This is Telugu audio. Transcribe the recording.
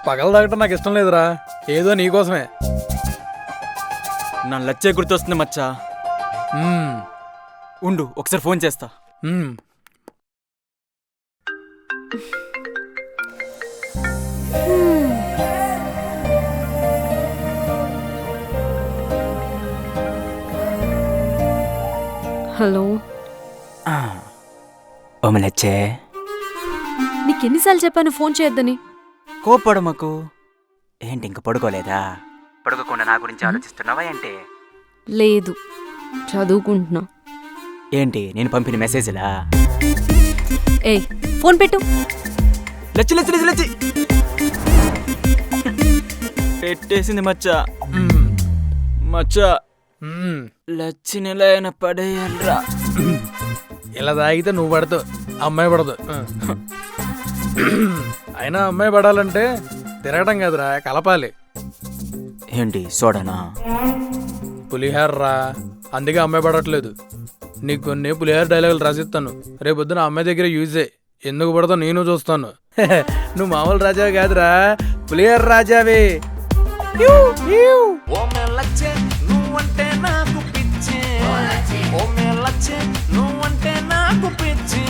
పగల తాగటం నాకు ఇష్టం లేదురా, ఏదో నీకోసమే. నా లచ్చే గుర్తొస్తుంది మచ్చా. మ్మ్. ఉండు ఒకసారి ఫోన్ చేస్తా. మ్మ్. హలో, ఓ లచ్చే, నీకెన్నిసార్లు చెప్పాను ఫోన్ చేయొద్దని? కోపడమకు. ఏంటి ఇంక పడుకోలేదా? పడుకోకుండా నా గురించి ఆలోచిస్తున్నావా ఏంటి? లేదు, చదువుకుంటున్నా. ఏంటి నేను పంపిన మెసేజ్లా? ఏయ్, ఫోన్ పెట్టు. లచ్చి లచ్చి లచ్చి లచ్చి పెట్టేసింది మచ్చా. మ్మ్. మచ్చా, మ్మ్. లచ్చి నెలైన పడేయాలరా. ఇలా తాగితే నువ్వు పడతావు, అమ్మాయి పడదు. అయినా అమ్మాయి పడాలంటే తిరగటం కదరా, కలపాలి. ఏంటి సోడానా? పులిహార, అందుకే అమ్మాయి పడట్లేదు. నీకు కొన్ని పులిహార డైలాగులు రాసిస్తాను, రేపొద్దున అమ్మాయి దగ్గర యూజ్ చేయి. ఎందుకు పడతావు నేను చూస్తాను. నువ్వు మామూలు రాజావి కాదురా, పులిహార రాజావి. ఓ మెల్లచ్చే నువ్వంటే నాకు పిచ్చే, ఓ మెల్లచ్చే నువ్వంటే నాకు పిచ్చే.